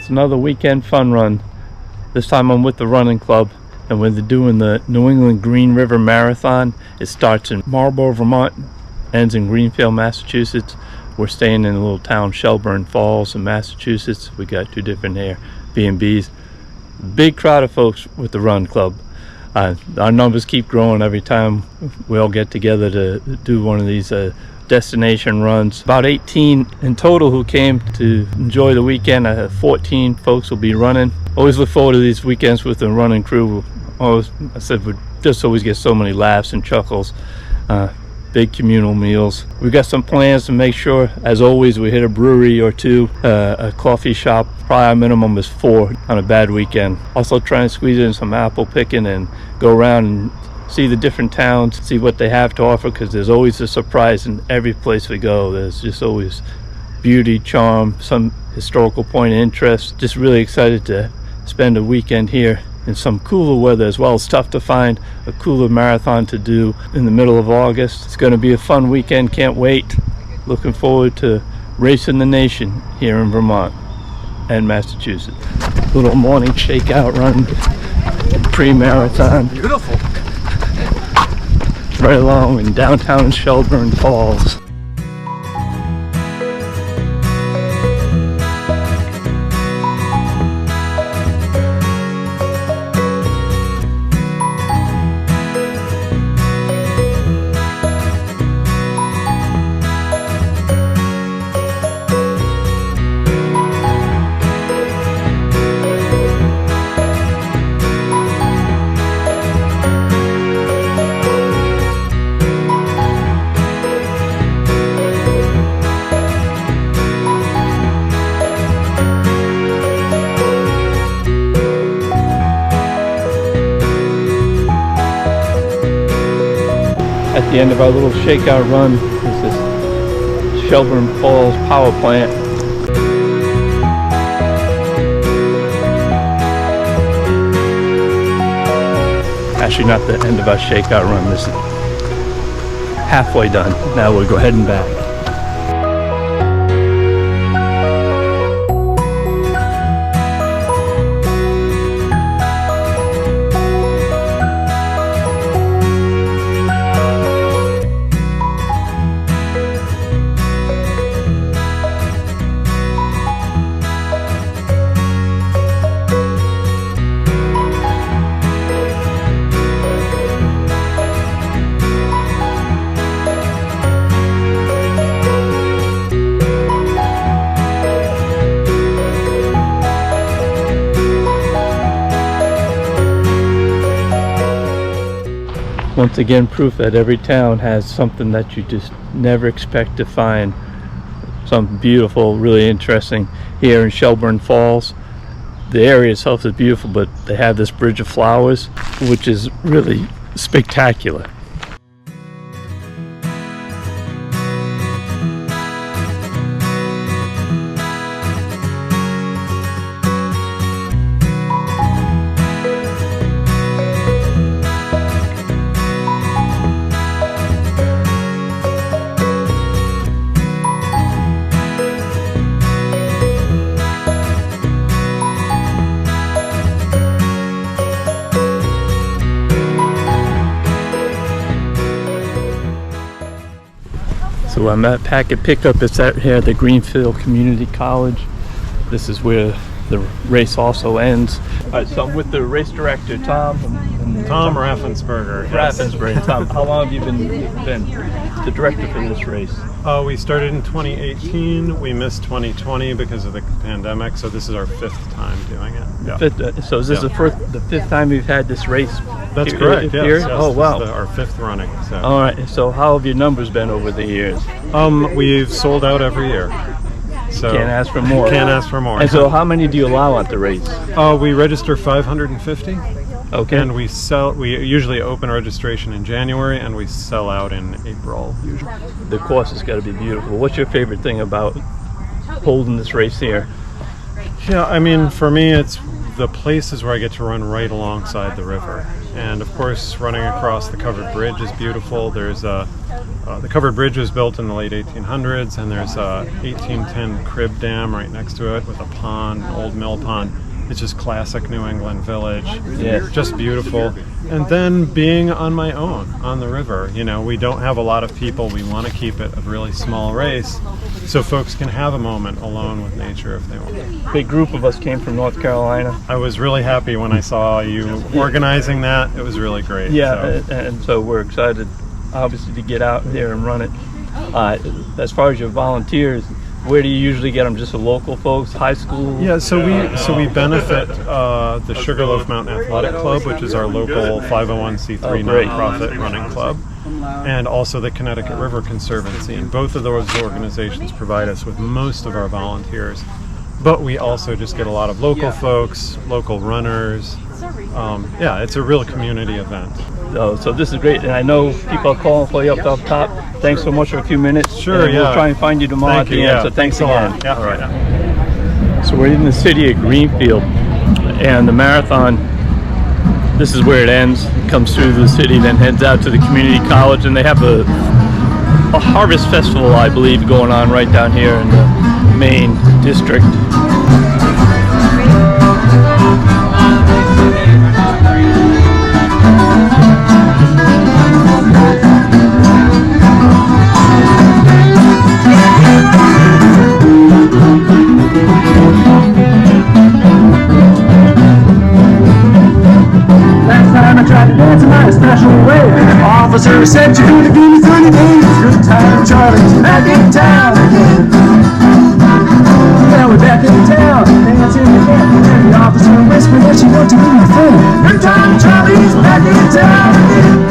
It's another weekend fun run. This time I'm with the running club, and we're doing the New England Green River Marathon. It starts in Marlborough, Vermont, ends in Greenfield, Massachusetts. We're staying in a little town, Shelburne Falls in Massachusetts. We got 2 different Airbnbs. Big crowd of folks with the run club. Our numbers keep growing every time we all get together to do one of these destination runs. About 18 in total who came to enjoy the weekend. 14 folks will be running. Always look forward to these weekends with the running crew. We just always get so many laughs and chuckles. Big communal meals. We've got some plans to make sure, as always, we hit a brewery or 2, a coffee shop. Probably our minimum is 4 on a bad weekend. Also trying to squeeze in some apple picking and go around and see the different towns, see what they have to offer, because there's always a surprise in every place we go. There's just always beauty, charm, some historical point of interest. Just really excited to spend a weekend here in some cooler weather as well. It's tough to find a cooler marathon to do in the middle of August. It's going to be a fun weekend. Can't wait. Looking forward to racing the nation here in Vermont and Massachusetts. Little morning shakeout run, pre-marathon. Beautiful. Right along in downtown Shelburne Falls. At the end of our little shakeout run is this Shelburne Falls power plant. Actually, not the end of our shakeout run. This is halfway done. Now we'll go heading back. Once again, proof that every town has something that you just never expect to find. Something beautiful, really interesting. Here in Shelburne Falls, the area itself is beautiful, but they have this bridge of flowers, which is really spectacular. So I'm at Packet Pickup. It's at here at the Greenfield Community College. This is where the race also ends. All right, so I'm with the race director, Tom. Tom Raffensperger. Yes. Raffensperger. Tom, how long have you been the director for this race? We started in 2018. We missed 2020 because of the pandemic, so this is our 5th time doing it. Yeah. So is this the 5th time you've had this race? That's correct. Yes. Oh wow! This is our 5th running. So. All right. So how have your numbers been over the years? We've sold out every year. So can't ask for more. Can't ask for more. And so how many do you allow at the race? We register 550. Okay. And we usually open registration in January and we sell out in April usually. The course has got to be beautiful. What's your favorite thing about holding this race here? Yeah, I mean, for me it's the places where I get to run right alongside the river. And of course, running across the covered bridge is beautiful. There's the covered bridge was built in the late 1800s, and there's a 1810 crib dam right next to it with a pond, an old mill pond. It's just classic New England village. Yeah. Just beautiful. And then being on my own on the river, you know, we don't have a lot of people. We want to keep it a really small race so folks can have a moment alone with nature if they want. Big group of us came from North Carolina. I was really happy when I saw you organizing that. It was really great. Yeah, So. and so we're excited, obviously, to get out there and run it. As far as your volunteers, where do you usually get them? Just the local folks, high school? Yeah, so we benefit the Sugarloaf Mountain Athletic Club, which is our local 501c3 nonprofit running club, and also the Connecticut River Conservancy. And both of those organizations provide us with most of our volunteers. But we also just get a lot of local folks, local runners. Yeah, it's a real community event. So this is great, and I know people are calling for you up top. Thanks so much for a few minutes. Sure, and yeah. We'll try and find you tomorrow at the end. So thanks a again. lot. Yeah. All right. So we're in the city of Greenfield, and the marathon, this is where it ends. It comes through the city, then heads out to the community college, and they have a harvest festival, I believe, going on right down here in the main district. Officer said you're gonna give me 30 days. Good time, Charlie's back in town again. Yeah, we're back in town, dancing again. And the officer whispered that she wants to give me a thing. Good time, Charlie's back in town again.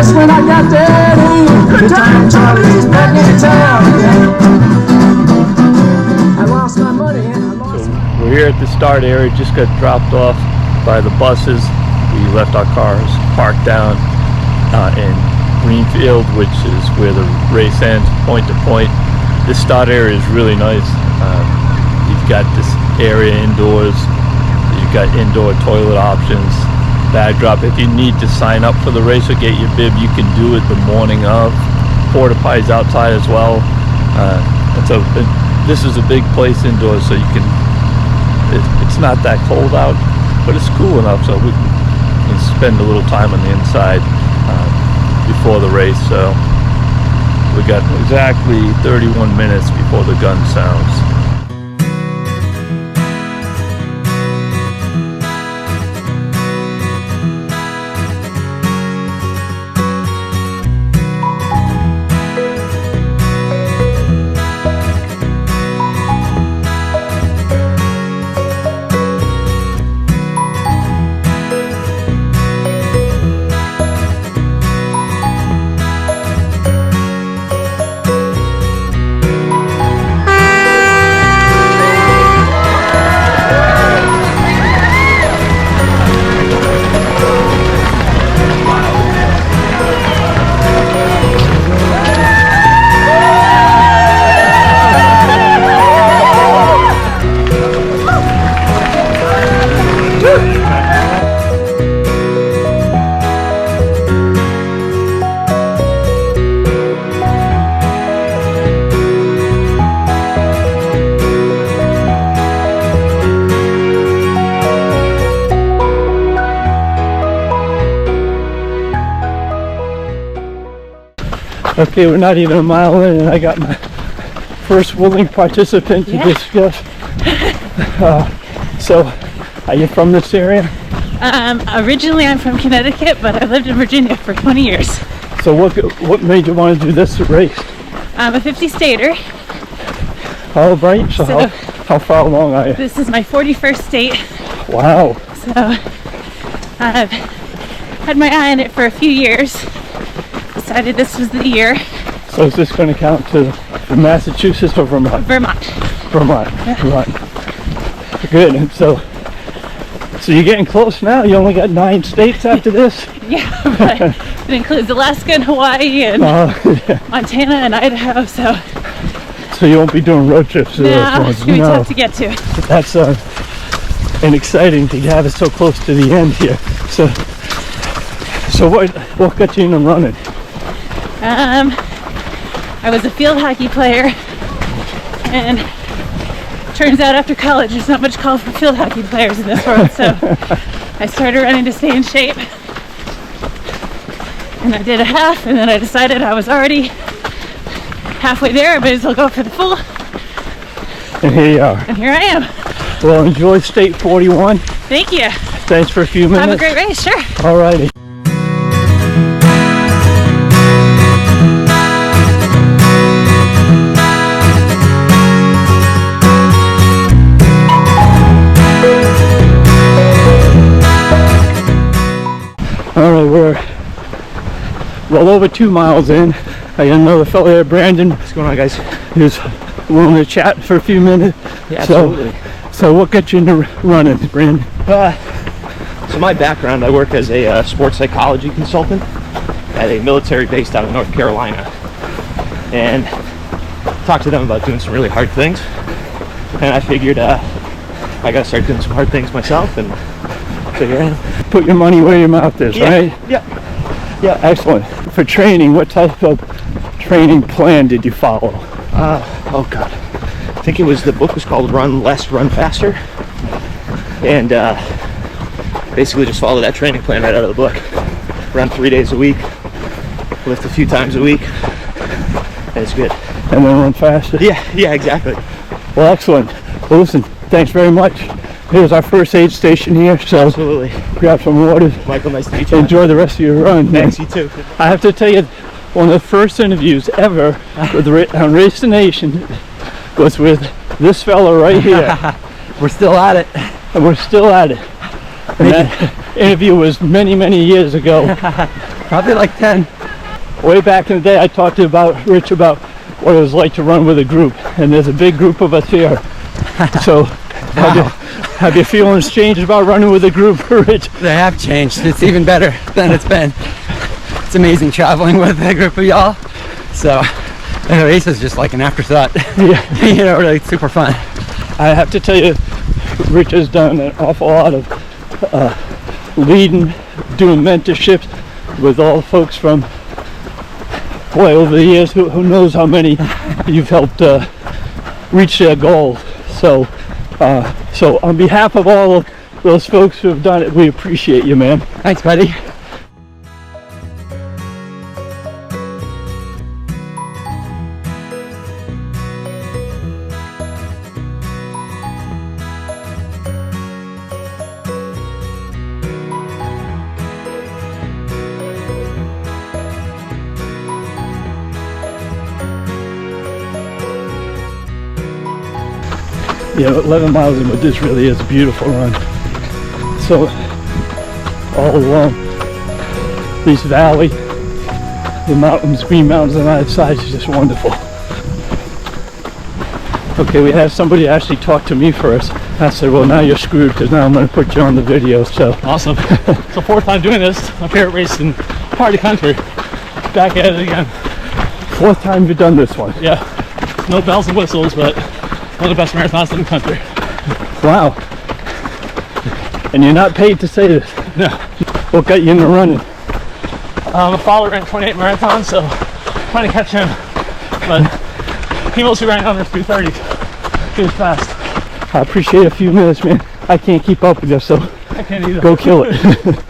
When I got that in, good time, Charlie's back in town again. I lost my money and I lost. So we're here at the start area, just got dropped off by the buses. We left our cars parked down in Greenfield, which is where the race ends, point to point. This start area is really nice. You've got this area indoors. You've got indoor toilet options. Bag drop. If you need to sign up for the race or get your bib, you can do it the morning of. Porta potties outside as well. And so this is a big place indoors, so you can. It's not that cold out, but it's cool enough so we can spend a little time on the inside before the race. So we got exactly 31 minutes before the gun sounds. Okay, we're not even a mile in and I got my first willing participant to discuss. So, are you from this area? Originally I'm from Connecticut, but I lived in Virginia for 20 years. So what made you want to do this race? I'm a 50-stater. Oh, right. So how far along are you? This is my 41st state. Wow. So I've had my eye on it for a few years. Decided this was the year. So is this going to count to Massachusetts or Vermont? Vermont. Vermont. Vermont. Good. And so you're getting close now. You only got 9 states after this. Yeah, but it includes Alaska and Hawaii and Montana and Idaho. So you won't be doing road trips to those No, ones. it's gonna be tough to get to. That's and exciting to have it so close to the end here. So what got you into running? I was a field hockey player, and turns out after college there's not much call for field hockey players in this world, so I started running to stay in shape. And I did a half, and then I decided I was already halfway there, I might as well go for the full. And here you are. And here I am. Well, enjoy State 41. Thank you. Thanks for a few minutes. Have a great race, sure. Alrighty. Alright, we're well over 2 miles in. I got another fellow there, Brandon. What's going on, guys? Who's willing to chat for a few minutes. Yeah, absolutely. So what got you into running, Brandon? So my background, I work as a sports psychology consultant at a military base down in North Carolina, and talked to them about doing some really hard things. And I figured I gotta start doing some hard things myself, and so here I am. Put your money where your mouth is, right? Yeah. Yeah, excellent. For training, what type of training plan did you follow? Oh God, I think the book was called Run Less, Run Faster, and basically just follow that training plan right out of the book. Run 3 days a week, lift a few times a week, and it's good. And then run faster? Yeah, exactly. Well, excellent. Well, listen, thanks very much. Here's our first aid station here, so Absolutely. grab some water. Michael, nice to meet you. Enjoy the rest of your run. Thanks, you too. I have to tell you, one of the first interviews ever on Race the Nation was with this fella right here. We're still at it. And we're still at it. And that interview was many, many years ago. Probably like 10. Way back in the day, I talked to Rich about what it was like to run with a group. And there's a big group of us here. So have your feelings changed about running with a group, Rich? They have changed. It's even better than it's been. It's amazing traveling with a group of y'all. So, and the race is just like an afterthought. Yeah. You know, really super fun. I have to tell you, Rich has done an awful lot of leading, doing mentorships with all the folks from, boy, over the years, who knows how many you've helped reach their goals. So on behalf of all of those folks who have done it, we appreciate you, man. Thanks, buddy. You know, 11 miles in, but this really is a beautiful run. So all along this valley, the mountains, green mountains on either side is just wonderful. Okay, we had somebody actually talk to me first. I said, well, now you're screwed because now I'm going to put you on the video. So Awesome. It's the 4th time doing this. My favorite race in part of the country. Back at it again. 4th time you've done this one. Yeah. No bells and whistles, but one of the best marathons in the country. Wow. And you're not paid to say this. No. What got you into running? My father ran 28 marathons, so trying to catch him. But he mostly ran under 2:30. He was fast. I appreciate a few minutes, man. I can't keep up with you, so I can't either. go kill it.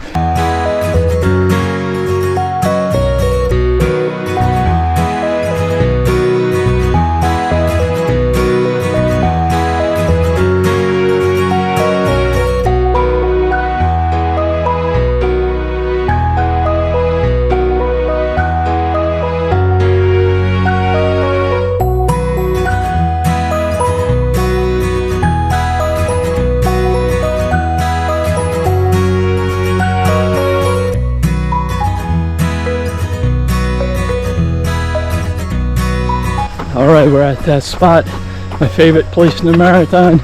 we're at that spot, my favorite place in the marathon.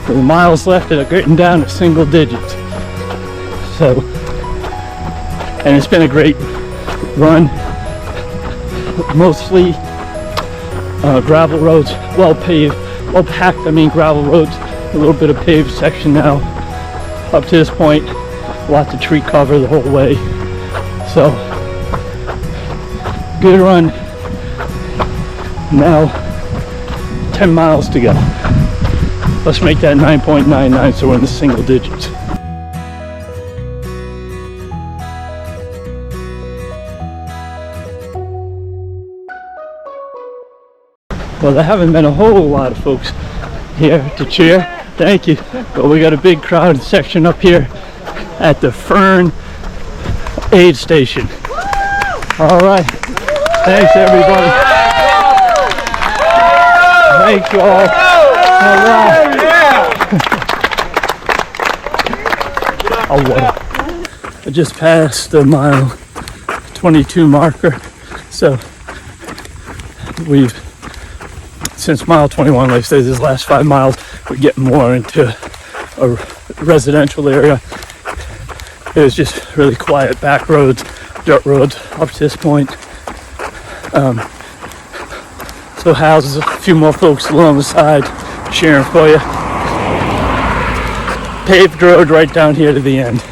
The miles left are getting down to single digits. So, and it's been a great run. Mostly gravel roads, well paved, well packed. I mean gravel roads, a little bit of paved section now. Up to this point, lots of tree cover the whole way. So, good run. Now, 10 miles to go. Let's make that 9.99 so we're in the single digits. Well, there haven't been a whole lot of folks here to cheer. Thank you. But we got a big crowd section up here at the Fern aid station. All right. Thanks, everybody. Thank you all. All right. Oh, what? I just passed the mile 22 marker. So we've, since mile 21, like I said, this last 5 miles, we're getting more into a residential area. It was just really quiet back roads, dirt roads up to this point. So houses, a few more folks along the side cheering for you. Paved road right down here to the end.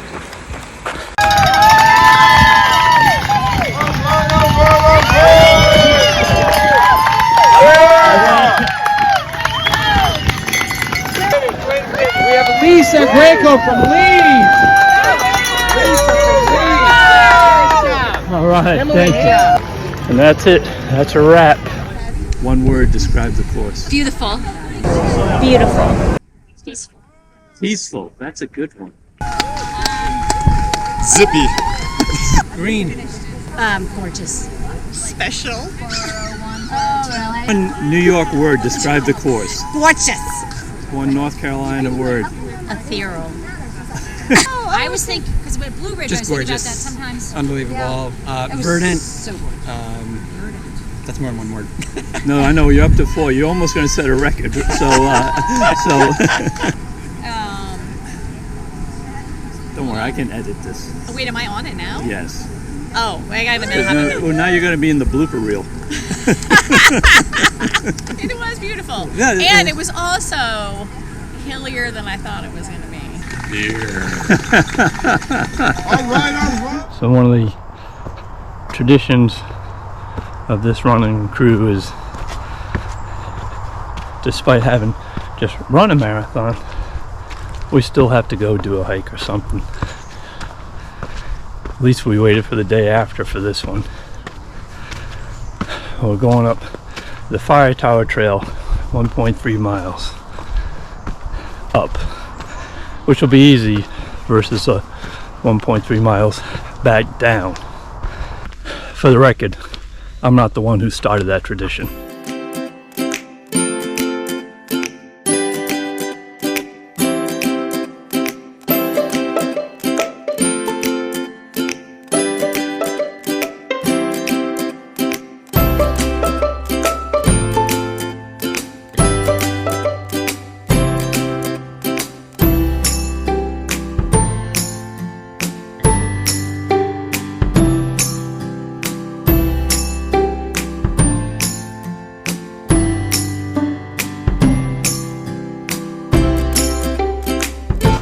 Lisa Greco from Leeds. All right, thank you. And that's it. That's a wrap. One word describes the course. Beautiful. Beautiful. Peaceful. Peaceful. That's a good one. Zippy. Green. Gorgeous. Special. One New York word describes the course. Gorgeous. One North Carolina word. Ethereal. I was thinking, because with Blue Ridge, Just I was thinking gorgeous. about that sometimes. Unbelievable. It was Verdant. So gorgeous. That's more than one word. No, I know you're up to 4. You're almost going to set a record. So don't worry, I can edit this. Oh, wait, am I on it now? Yes. Oh, I gotta have Well, now you're going to be in the blooper reel. It was beautiful. Yeah, and it was also hillier than I thought it was going to be. All right. So one of the traditions of this running crew is, despite having just run a marathon, we still have to go do a hike or something. At least we waited for the day after for this one. We're going up the Fire Tower Trail, 1.3 miles up, which will be easy versus 1.3 miles back down. For the record, I'm not the one who started that tradition.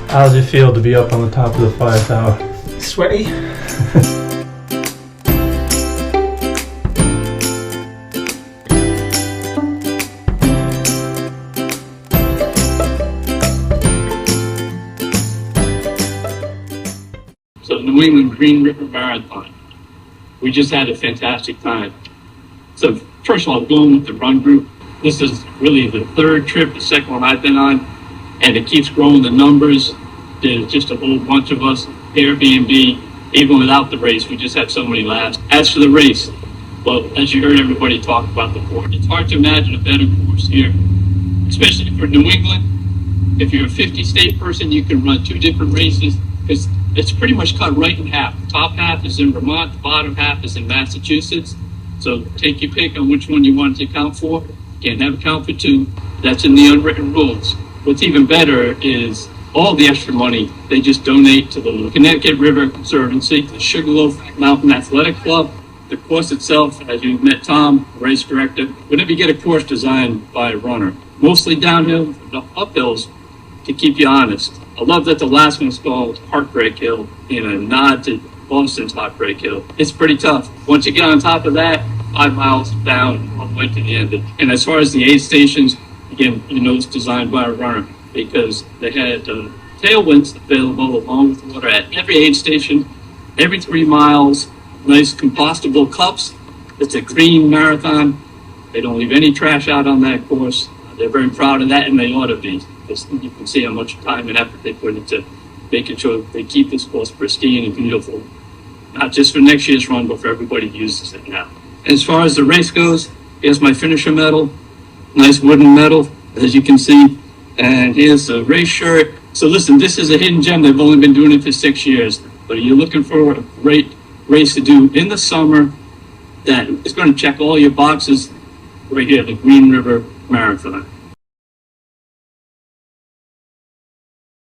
How does it feel to be up on the top of the fire tower? Sweaty. So New England Green River Marathon. We just had a fantastic time. So first of all, going with the run group. This is really the third trip, the second one I've been on, and it keeps growing the numbers. There's just a whole bunch of us, Airbnb, even without the race, we just had so many laughs. As for the race, well, as you heard everybody talk about the course, it's hard to imagine a better course here, especially for New England. If you're a 50-state person, you can run 2 different races, because it's pretty much cut right in half. The top half is in Vermont, the bottom half is in Massachusetts. So take your pick on which one you want to account for. You can't have account for two. That's in the unwritten rules. What's even better is all the extra money they just donate to the Connecticut River Conservancy, the Sugarloaf Mountain Athletic Club. The course itself, as you met Tom, race director, whenever you get a course designed by a runner, mostly downhill, the uphills, to keep you honest. I love that the last one's called Heartbreak Hill in a nod to Boston's Heartbreak Hill. It's pretty tough. Once you get on top of that, 5 miles down all the way to the end. And as far as the aid stations, again, you know it's designed by a runner because they had tailwinds available along with water at every aid station, every 3 miles, nice compostable cups. It's a green marathon. They don't leave any trash out on that course. They're very proud of that, and they ought to be. Because you can see how much time and effort they put into making sure they keep this course pristine and beautiful, not just for next year's run, but for everybody who uses it now. As far as the race goes, here's my finisher medal, nice wooden medal, as you can see, and here's the race shirt. So listen, this is a hidden gem. They've only been doing it for 6 years, but you're looking for a great race to do in the summer that is going to check all your boxes right here, the Green River Marathon.